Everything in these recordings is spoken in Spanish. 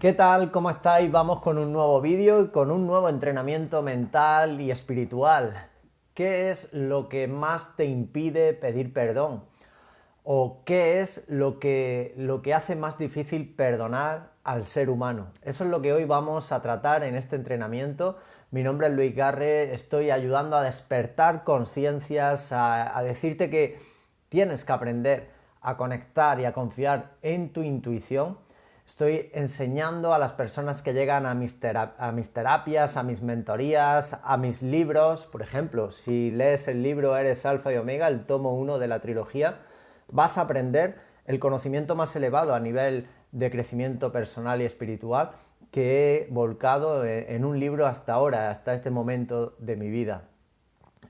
¿Qué tal? ¿Cómo estáis? Vamos con un nuevo vídeo y con un nuevo entrenamiento mental y espiritual. ¿Qué es lo que más te impide pedir perdón? ¿O qué es lo que hace más difícil perdonar al ser humano? Eso es lo que hoy vamos a tratar en este entrenamiento. Mi nombre es Luis Garre, estoy ayudando a despertar conciencias, a decirte que tienes que aprender a conectar y a confiar en tu intuición. Estoy enseñando a las personas que llegan a mis terapias, a mis mentorías, a mis libros. Por ejemplo, si lees el libro Eres Alfa y Omega, el tomo 1 de la trilogía, vas a aprender el conocimiento más elevado a nivel de crecimiento personal y espiritual que he volcado en un libro hasta ahora, hasta este momento de mi vida.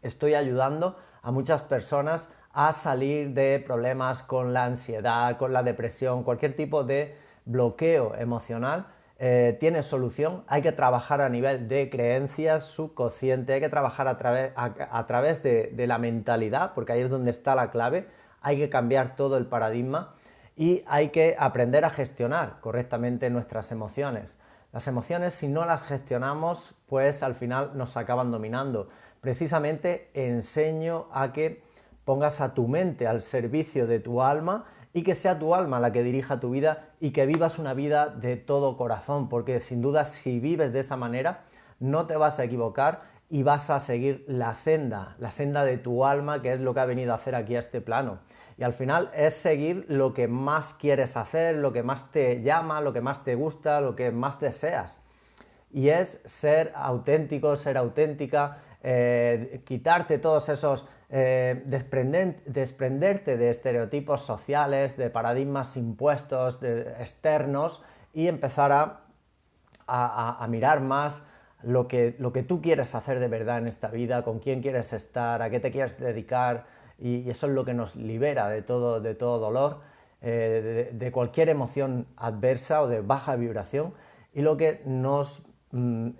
Estoy ayudando a muchas personas a salir de problemas con la ansiedad, con la depresión, cualquier tipo de bloqueo emocional. Tiene solución. Hay que trabajar a nivel de creencias subconsciente, hay que trabajar a través de la mentalidad, porque ahí es donde está la clave. Hay que cambiar todo el paradigma y hay que aprender a gestionar correctamente nuestras emociones. Las emociones, si no las gestionamos, pues al final nos acaban dominando. Precisamente enseño a que pongas a tu mente al servicio de tu alma y que sea tu alma la que dirija tu vida y que vivas una vida de todo corazón, porque sin duda si vives de esa manera no te vas a equivocar y vas a seguir la senda de tu alma, que es lo que ha venido a hacer aquí a este plano. Y al final es seguir lo que más quieres hacer, lo que más te llama, lo que más te gusta, lo que más deseas. Y es ser auténtico, ser auténtica, quitarte todos esos, desprenderte de estereotipos sociales, de paradigmas impuestos, externos, y empezar a mirar más lo que tú quieres hacer de verdad en esta vida, con quién quieres estar, a qué te quieres dedicar, y eso es lo que nos libera de todo dolor, de cualquier emoción adversa o de baja vibración, y lo que nos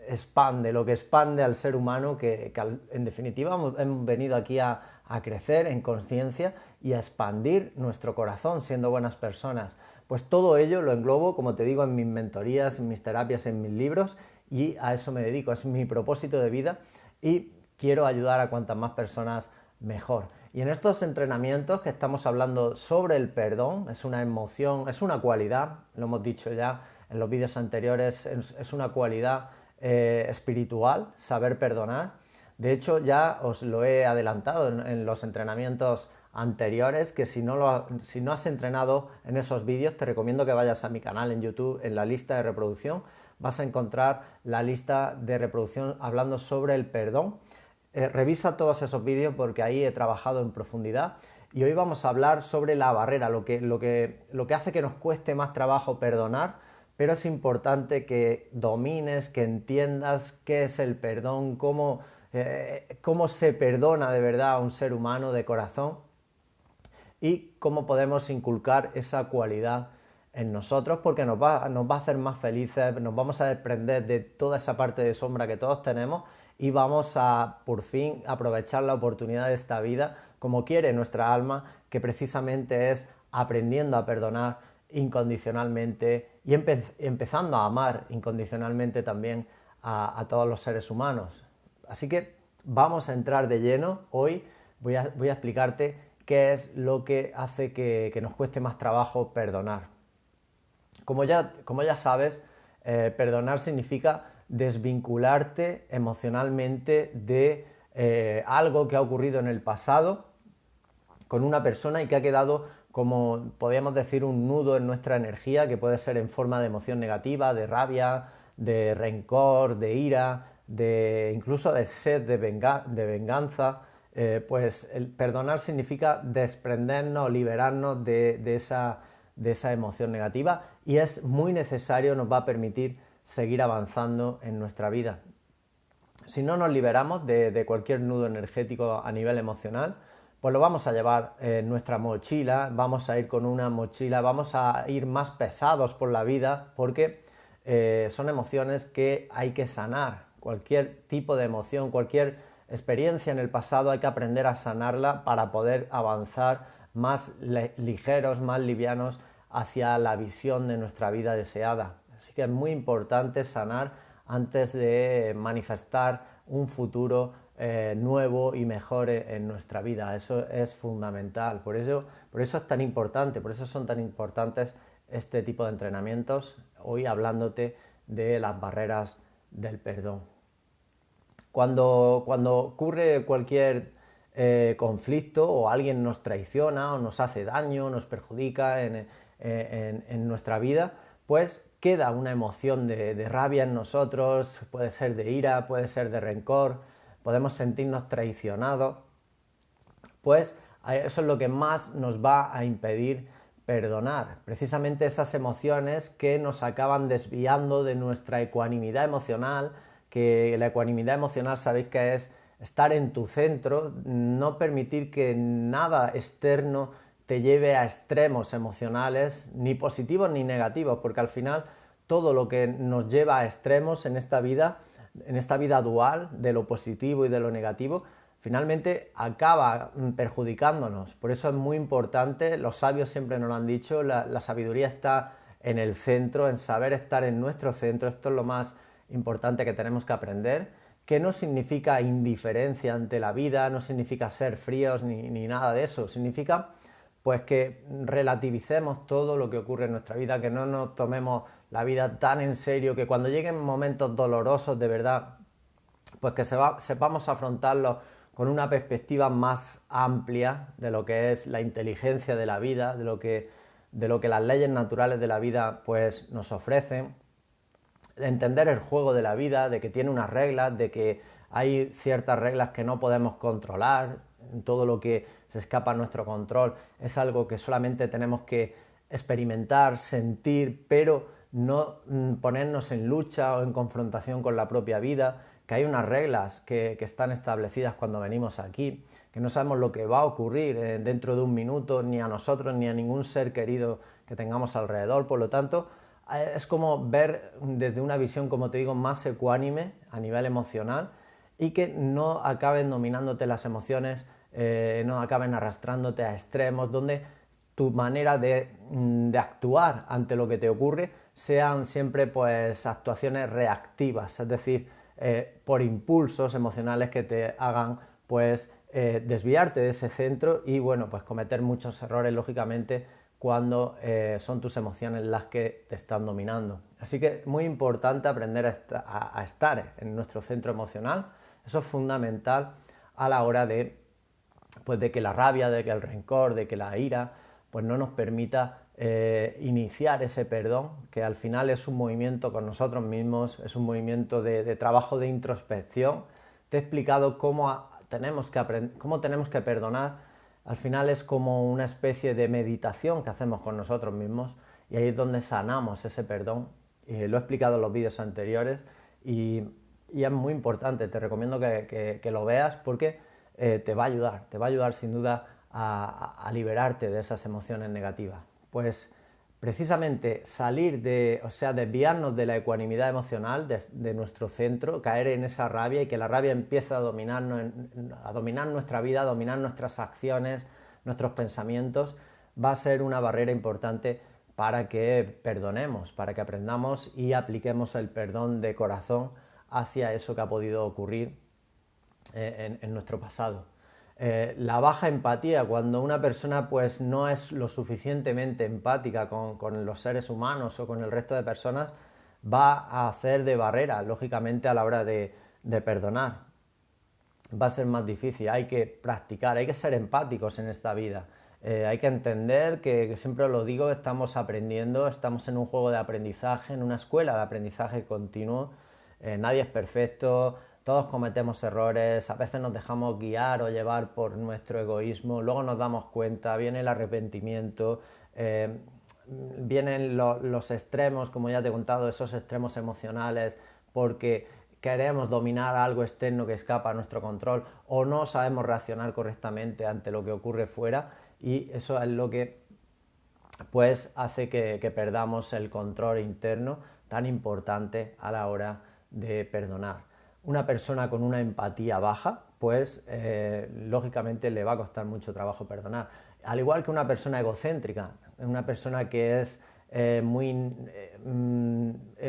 expande, lo que expande al ser humano, que en definitiva hemos venido aquí a crecer en conciencia y a expandir nuestro corazón siendo buenas personas. Pues todo ello lo englobo, como te digo, en mis mentorías, en mis terapias, en mis libros, y a eso me dedico, es mi propósito de vida y quiero ayudar a cuantas más personas mejor. Y en estos entrenamientos que estamos hablando sobre el perdón, es una emoción, es una cualidad, lo hemos dicho ya en los vídeos anteriores, es una cualidad espiritual, saber perdonar. De hecho, ya os lo he adelantado en los entrenamientos anteriores, que si no has entrenado en esos vídeos, te recomiendo que vayas a mi canal en YouTube, en la lista de reproducción, vas a encontrar la lista de reproducción hablando sobre el perdón. Revisa todos esos vídeos porque ahí he trabajado en profundidad. Y hoy vamos a hablar sobre la barrera, lo que hace que nos cueste más trabajo perdonar, pero es importante que domines, que entiendas qué es el perdón, cómo se perdona de verdad a un ser humano de corazón y cómo podemos inculcar esa cualidad en nosotros, porque nos va a hacer más felices, nos vamos a desprender de toda esa parte de sombra que todos tenemos y vamos a por fin aprovechar la oportunidad de esta vida como quiere nuestra alma, que precisamente es aprendiendo a perdonar incondicionalmente y empezando a amar incondicionalmente también a todos los seres humanos. Así que vamos a entrar de lleno. Hoy voy a explicarte qué es lo que hace que nos cueste más trabajo perdonar. Como ya sabes, perdonar significa desvincularte emocionalmente de algo que ha ocurrido en el pasado con una persona y que ha quedado, como podríamos decir, un nudo en nuestra energía, que puede ser en forma de emoción negativa, de rabia, de rencor, de ira, incluso de sed de venganza. Pues el perdonar significa desprendernos, liberarnos de esa emoción negativa, y es muy necesario, nos va a permitir seguir avanzando en nuestra vida. Si no nos liberamos de cualquier nudo energético a nivel emocional, pues lo vamos a llevar en nuestra mochila, vamos a ir con una mochila, vamos a ir más pesados por la vida, porque son emociones que hay que sanar. Cualquier tipo de emoción, cualquier experiencia en el pasado hay que aprender a sanarla para poder avanzar más ligeros, más livianos hacia la visión de nuestra vida deseada. Así que es muy importante sanar antes de manifestar un futuro nuevo y mejor en nuestra vida. Eso es fundamental. Por eso es tan importante, por eso son tan importantes este tipo de entrenamientos, hoy hablándote de las barreras del perdón. Cuando ocurre cualquier conflicto o alguien nos traiciona o nos hace daño, nos perjudica en nuestra vida, pues queda una emoción de rabia en nosotros, puede ser de ira, puede ser de rencor, podemos sentirnos traicionados, pues eso es lo que más nos va a impedir perdonar, precisamente esas emociones que nos acaban desviando de nuestra ecuanimidad emocional, que la ecuanimidad emocional sabéis que es estar en tu centro, no permitir que nada externo te lleve a extremos emocionales, ni positivos ni negativos, porque al final todo lo que nos lleva a extremos en esta vida dual, de lo positivo y de lo negativo, finalmente acaba perjudicándonos. Por eso es muy importante, los sabios siempre nos lo han dicho, la sabiduría está en el centro, en saber estar en nuestro centro. Esto es lo más importante que tenemos que aprender, que no significa indiferencia ante la vida, no significa ser fríos ni nada de eso, significa pues que relativicemos todo lo que ocurre en nuestra vida, que no nos tomemos la vida tan en serio, que cuando lleguen momentos dolorosos de verdad, pues que sepamos afrontarlos con una perspectiva más amplia de lo que es la inteligencia de la vida, de lo que las leyes naturales de la vida pues nos ofrecen, de entender el juego de la vida, de que tiene unas reglas, de que hay ciertas reglas que no podemos controlar, todo lo que se escapa a nuestro control es algo que solamente tenemos que experimentar, sentir, pero no ponernos en lucha o en confrontación con la propia vida, que hay unas reglas que están establecidas cuando venimos aquí, que no sabemos lo que va a ocurrir dentro de un minuto, ni a nosotros ni a ningún ser querido que tengamos alrededor. Por lo tanto, es como ver desde una visión, como te digo, más ecuánime a nivel emocional, y que no acaben dominándote las emociones, no acaben arrastrándote a extremos, donde tu manera de actuar ante lo que te ocurre sean siempre pues actuaciones reactivas, es decir, por impulsos emocionales que te hagan pues desviarte de ese centro y bueno, pues cometer muchos errores lógicamente cuando son tus emociones las que te están dominando. Así que es muy importante aprender a estar en nuestro centro emocional. Eso es fundamental a la hora de, pues, de que la rabia, de que el rencor, de que la ira pues no nos permita iniciar ese perdón, que al final es un movimiento con nosotros mismos, es un movimiento de trabajo de introspección. Te he explicado cómo tenemos que perdonar. Al final es como una especie de meditación que hacemos con nosotros mismos y ahí es donde sanamos ese perdón. Lo he explicado en los vídeos anteriores y es muy importante. Te recomiendo que lo veas porque te va a ayudar sin duda a liberarte de esas emociones negativas. Pues precisamente desviarnos de la ecuanimidad emocional, de nuestro centro, caer en esa rabia y que la rabia empiece a dominar nuestra vida, a dominar nuestras acciones, nuestros pensamientos, va a ser una barrera importante para que perdonemos, para que aprendamos y apliquemos el perdón de corazón hacia eso que ha podido ocurrir en nuestro pasado. La baja empatía, cuando una persona pues no es lo suficientemente empática con los seres humanos o con el resto de personas, va a hacer de barrera, lógicamente, a la hora de perdonar. Va a ser más difícil, hay que practicar, hay que ser empáticos en esta vida. Hay que entender que siempre os lo digo, estamos aprendiendo, estamos en un juego de aprendizaje, en una escuela de aprendizaje continuo. Nadie es perfecto, todos cometemos errores, a veces nos dejamos guiar o llevar por nuestro egoísmo, luego nos damos cuenta, viene el arrepentimiento, vienen los extremos, como ya te he contado, esos extremos emocionales, porque queremos dominar algo externo que escapa a nuestro control o no sabemos reaccionar correctamente ante lo que ocurre fuera, y eso es lo que pues hace que perdamos el control interno tan importante a la hora de perdonar. Una persona con una empatía baja, pues lógicamente le va a costar mucho trabajo perdonar. Al igual que una persona egocéntrica, una persona que es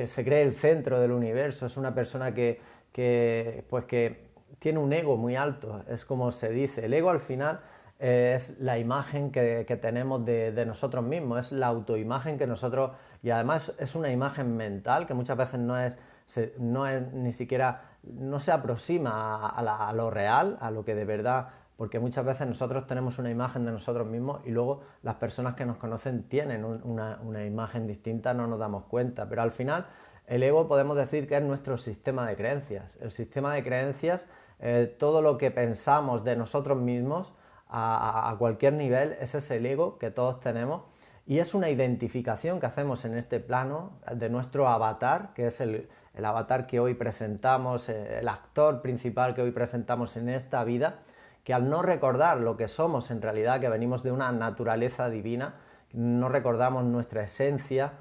se cree el centro del universo, es una persona pues que tiene un ego muy alto, es como se dice. El ego al final es la imagen que tenemos de nosotros mismos, es la autoimagen que nosotros, y además es una imagen mental que muchas veces no es ni siquiera, no se aproxima a lo real, a lo que de verdad, porque muchas veces nosotros tenemos una imagen de nosotros mismos y luego las personas que nos conocen tienen una imagen distinta, no nos damos cuenta, pero al final el ego podemos decir que es nuestro sistema de creencias. El sistema de creencias, todo lo que pensamos de nosotros mismos a cualquier nivel, ese es el ego que todos tenemos y es una identificación que hacemos en este plano de nuestro avatar, que es el avatar que hoy presentamos, el actor principal que hoy presentamos en esta vida, que al no recordar lo que somos en realidad, que venimos de una naturaleza divina, no recordamos nuestra esencia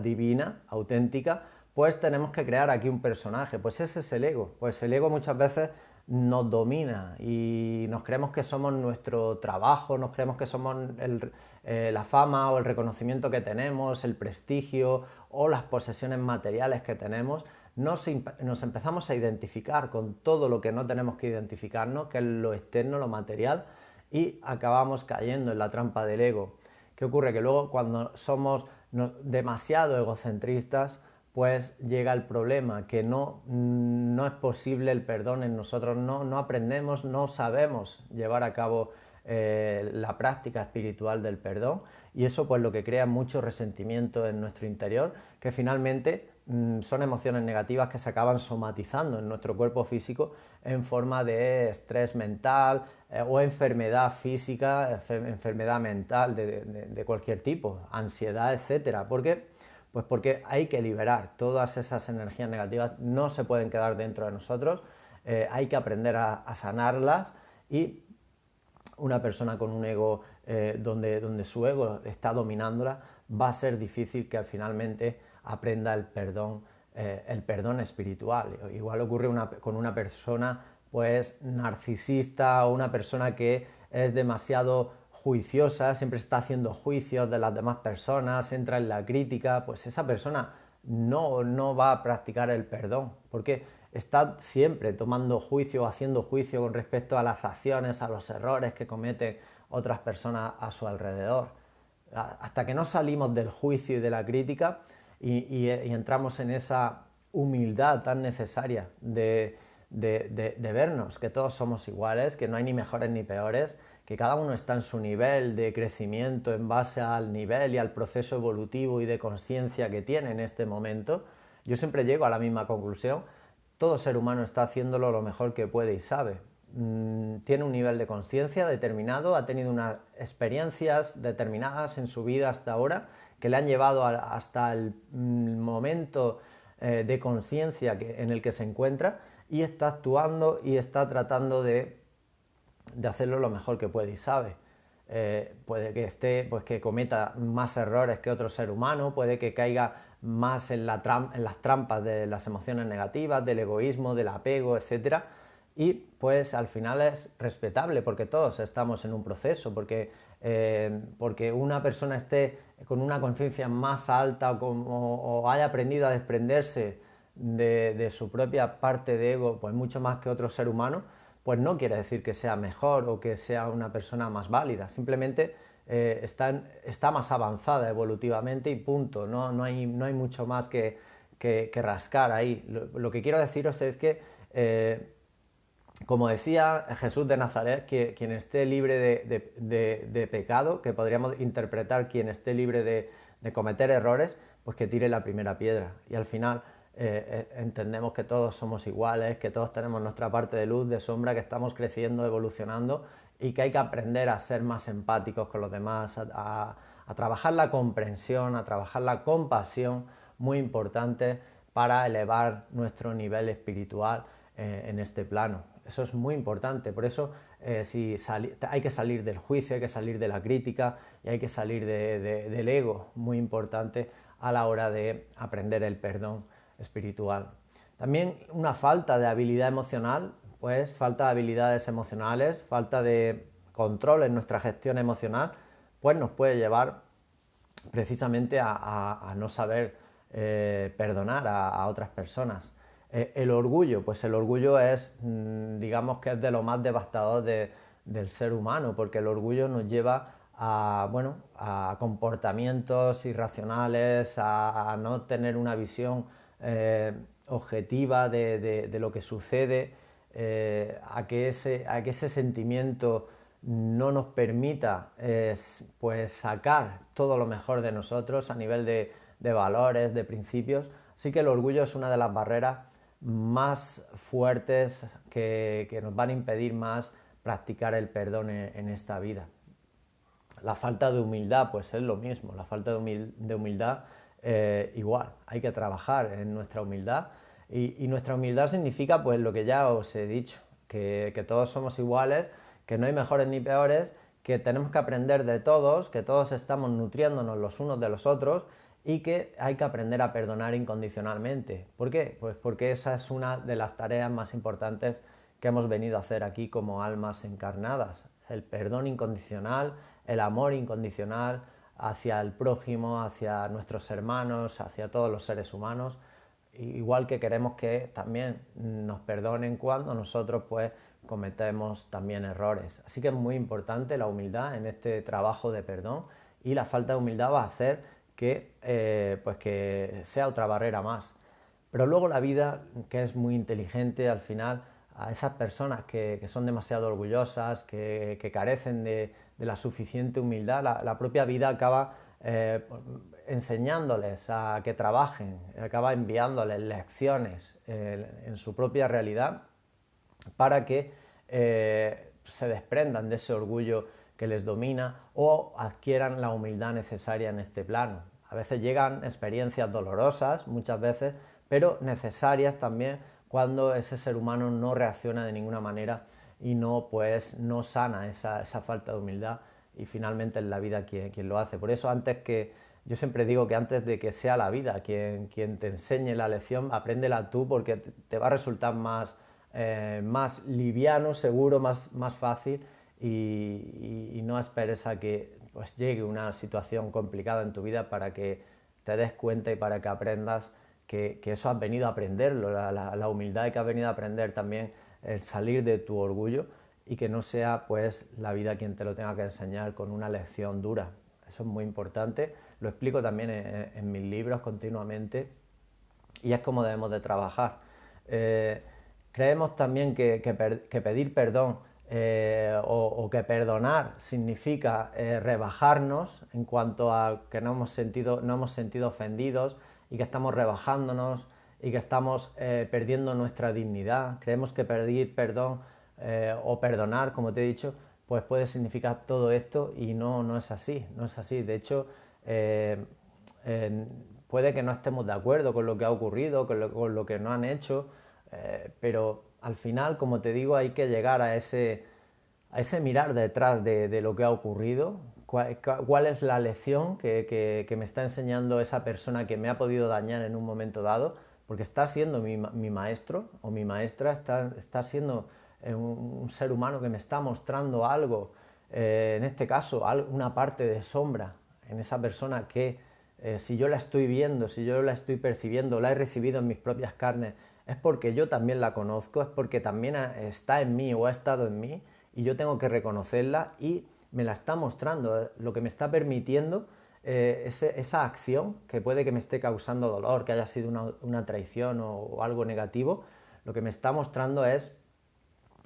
divina, auténtica, pues tenemos que crear aquí un personaje. Pues ese es el ego. Pues el ego muchas veces nos domina y nos creemos que somos nuestro trabajo, nos creemos que somos la fama o el reconocimiento que tenemos, el prestigio o las posesiones materiales que tenemos. Nos empezamos a identificar con todo lo que no tenemos que identificarnos, que es lo externo, lo material, y acabamos cayendo en la trampa del ego. ¿Qué ocurre? Que luego cuando somos demasiado egocentristas, pues llega el problema, que no es posible el perdón en nosotros, no aprendemos, no sabemos llevar a cabo la práctica espiritual del perdón, y eso pues lo que crea mucho resentimiento en nuestro interior, que finalmente son emociones negativas que se acaban somatizando en nuestro cuerpo físico en forma de estrés mental o enfermedad física, enfermedad mental de cualquier tipo, ansiedad, etcétera. ¿Por qué? Pues porque hay que liberar todas esas energías negativas, no se pueden quedar dentro de nosotros, hay que aprender a sanarlas, y una persona con un ego donde su ego está dominándola, va a ser difícil que finalmente aprenda el perdón espiritual. Igual ocurre con una persona pues narcisista o una persona que es demasiado juiciosa, siempre está haciendo juicios de las demás personas, entra en la crítica, pues esa persona no va a practicar el perdón, porque está siempre tomando juicio, haciendo juicio con respecto a las acciones, a los errores que cometen otras personas a su alrededor. Hasta que no salimos del juicio y de la crítica y entramos en esa humildad tan necesaria de vernos, que todos somos iguales, que no hay ni mejores ni peores, que cada uno está en su nivel de crecimiento en base al nivel y al proceso evolutivo y de conciencia que tiene en este momento, yo siempre llego a la misma conclusión: todo ser humano está haciéndolo lo mejor que puede y sabe. Tiene un nivel de conciencia determinado, ha tenido unas experiencias determinadas en su vida hasta ahora que le han llevado hasta el momento de conciencia en el que se encuentra, y está actuando y está tratando de hacerlo lo mejor que puede y sabe. Puede que pues que cometa más errores que otro ser humano, puede que caiga más en las trampas de las emociones negativas, del egoísmo, del apego, etc. Y pues al final es respetable, porque todos estamos en un proceso, porque una persona esté con una conciencia más alta o haya aprendido a desprenderse de su propia parte de ego, pues mucho más que otro ser humano, pues no quiere decir que sea mejor o que sea una persona más válida, simplemente está más avanzada evolutivamente y punto, no hay mucho más que rascar ahí. Lo que quiero deciros es que, como decía Jesús de Nazaret, que quien esté libre de pecado, que podríamos interpretar quien esté libre de cometer errores, pues que tire la primera piedra. Y al final entendemos que todos somos iguales, que todos tenemos nuestra parte de luz, de sombra, que estamos creciendo, evolucionando, y que hay que aprender a ser más empáticos con los demás, a trabajar la comprensión, a trabajar la compasión, muy importante para elevar nuestro nivel espiritual en este plano. Eso es muy importante, por eso hay que salir del juicio, hay que salir de la crítica y hay que salir del ego, muy importante a la hora de aprender el perdón espiritual. También una falta de habilidad emocional, pues falta de habilidades emocionales, falta de control en nuestra gestión emocional, pues nos puede llevar precisamente a no saber perdonar a otras personas. El orgullo, pues el orgullo es, digamos que es de lo más devastador del ser humano, porque el orgullo nos lleva a, bueno, a comportamientos irracionales, a no tener una visión objetiva de lo que sucede, a que ese sentimiento no nos permita pues sacar todo lo mejor de nosotros a nivel de valores, de principios. Así que el orgullo es una de las barreras más fuertes que nos van a impedir más practicar el perdón en esta vida. La falta de humildad, pues es lo mismo, la falta de humildad igual, hay que trabajar en nuestra humildad y nuestra humildad significa pues lo que ya os he dicho, que todos somos iguales, que no hay mejores ni peores, que tenemos que aprender de todos, que todos estamos nutriéndonos los unos de los otros y que hay que aprender a perdonar incondicionalmente. ¿Por qué? Pues porque esa es una de las tareas más importantes que hemos venido a hacer aquí como almas encarnadas. El perdón incondicional, el amor incondicional hacia el prójimo, hacia nuestros hermanos, hacia todos los seres humanos, igual que queremos que también nos perdonen cuando nosotros pues cometemos también errores. Así que es muy importante la humildad en este trabajo de perdón y la falta de humildad va a hacer pues que sea otra barrera más. Pero luego la vida, que es muy inteligente, al final a esas personas que son demasiado orgullosas, que carecen de la suficiente humildad, la propia vida acaba enseñándoles a que trabajen, acaba enviándoles lecciones en su propia realidad para que se desprendan de ese orgullo que les domina o adquieran la humildad necesaria en este plano. A veces llegan experiencias dolorosas, muchas veces, pero necesarias también cuando ese ser humano no reacciona de ninguna manera y no sana esa falta de humildad y finalmente es la vida quien lo hace. Por eso yo siempre digo que antes de que sea la vida quien te enseñe la lección, apréndela tú porque te va a resultar más liviano, seguro, más fácil y no esperes a que pues, llegue una situación complicada en tu vida para que te des cuenta y para que aprendas que eso has venido a aprenderlo, la humildad y que has venido a aprender también el salir de tu orgullo y que no sea pues la vida quien te lo tenga que enseñar con una lección dura. Eso es muy importante, lo explico también en mis libros continuamente y es como debemos de trabajar. Creemos también que pedir perdón o que perdonar significa rebajarnos en cuanto a que no hemos sentido ofendidos y que estamos rebajándonos y que estamos perdiendo nuestra dignidad. Creemos que pedir perdón o perdonar, como te he dicho, pues puede significar todo esto y no es así, no es así. De hecho, puede que no estemos de acuerdo con lo que ha ocurrido, con lo que no han hecho, pero al final, como te digo, hay que llegar a ese mirar detrás de lo que ha ocurrido, cuál es la lección que me está enseñando esa persona que me ha podido dañar en un momento dado, porque está siendo mi maestro o mi maestra, está siendo un ser humano que me está mostrando algo, en este caso una parte de sombra en esa persona que si yo la estoy viendo, si yo la estoy percibiendo, la he recibido en mis propias carnes, es porque yo también la conozco, es porque también está en mí o ha estado en mí y yo tengo que reconocerla y me la está mostrando, lo que me está permitiendo esa acción que puede que me esté causando dolor, que haya sido una traición o algo negativo, lo que me está mostrando es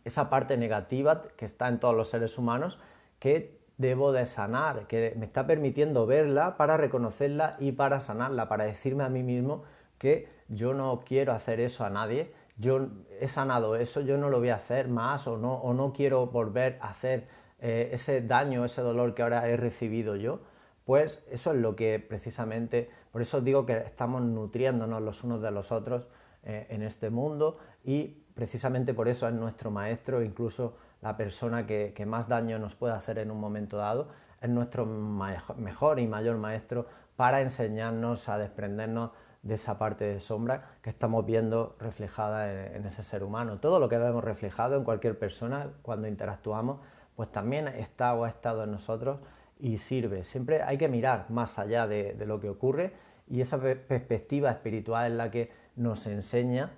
esa parte negativa que está en todos los seres humanos que debo de sanar, que me está permitiendo verla para reconocerla y para sanarla, para decirme a mí mismo que yo no quiero hacer eso a nadie, yo he sanado eso, yo no lo voy a hacer más o no quiero volver a hacer ese daño, ese dolor que ahora he recibido yo. Pues eso es lo que precisamente, por eso digo que estamos nutriéndonos los unos de los otros en este mundo y precisamente por eso es nuestro maestro, incluso la persona que más daño nos puede hacer en un momento dado, es nuestro mejor y mayor maestro para enseñarnos a desprendernos de esa parte de sombra que estamos viendo reflejada en ese ser humano. Todo lo que vemos reflejado en cualquier persona cuando interactuamos, pues también está o ha estado en nosotros y sirve. Siempre hay que mirar más allá de lo que ocurre, y esa perspectiva espiritual es la que nos enseña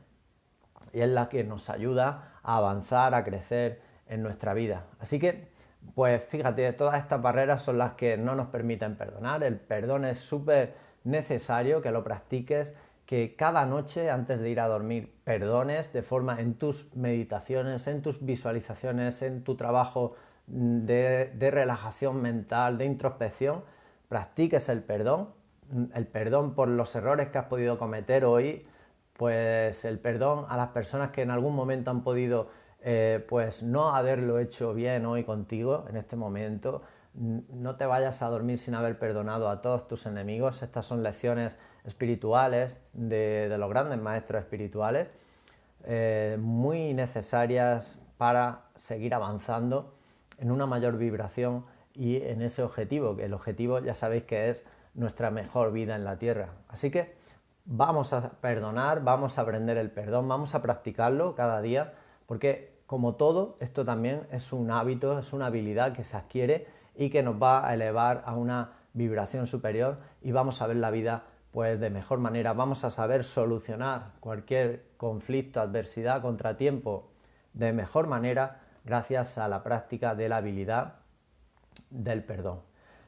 y es la que nos ayuda a avanzar, a crecer en nuestra vida. Así que, pues fíjate, todas estas barreras son las que no nos permiten perdonar. El perdón es súper necesario que lo practiques, que cada noche antes de ir a dormir perdones de forma en tus meditaciones, en tus visualizaciones, en tu trabajo de relajación mental, de introspección, practiques el perdón por los errores que has podido cometer hoy, pues el perdón a las personas que en algún momento han podido pues no haberlo hecho bien hoy contigo en este momento. No te vayas a dormir sin haber perdonado a todos tus enemigos. Estas son lecciones espirituales de los grandes maestros espirituales, muy necesarias para seguir avanzando en una mayor vibración y en ese objetivo, que el objetivo ya sabéis que es nuestra mejor vida en la Tierra. Así que vamos a perdonar, vamos a aprender el perdón, vamos a practicarlo cada día, porque como todo, esto también es un hábito, es una habilidad que se adquiere y que nos va a elevar a una vibración superior, y vamos a ver la vida pues de mejor manera, vamos a saber solucionar cualquier conflicto, adversidad, contratiempo de mejor manera gracias a la práctica de la habilidad del perdón.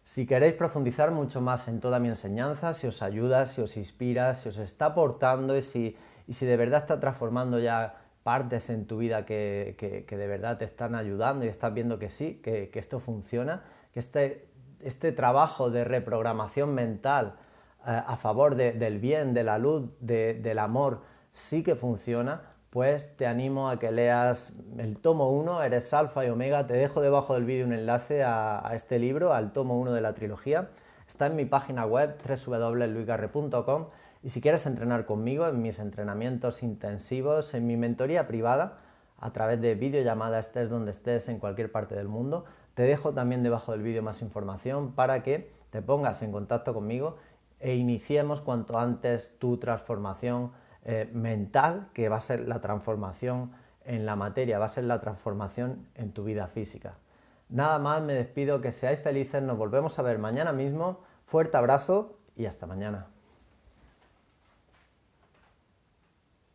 Si queréis profundizar mucho más en toda mi enseñanza, si os ayuda, si os inspira, si os está aportando y si de verdad está transformando ya partes en tu vida que de verdad te están ayudando y estás viendo que sí, que esto funciona, que este trabajo de reprogramación mental a favor del bien, de la luz, del amor, sí que funciona, pues te animo a que leas el tomo 1, Eres Alfa y Omega. Te dejo debajo del vídeo un enlace a este libro, al tomo 1 de la trilogía. Está en mi página web www.luisgarre.com, y si quieres entrenar conmigo en mis entrenamientos intensivos, en mi mentoría privada, a través de videollamada, estés donde estés en cualquier parte del mundo, te dejo también debajo del vídeo más información para que te pongas en contacto conmigo e iniciemos cuanto antes tu transformación mental, que va a ser la transformación en la materia, va a ser la transformación en tu vida física. Nada más, me despido, que seáis felices, nos volvemos a ver mañana mismo, fuerte abrazo y hasta mañana.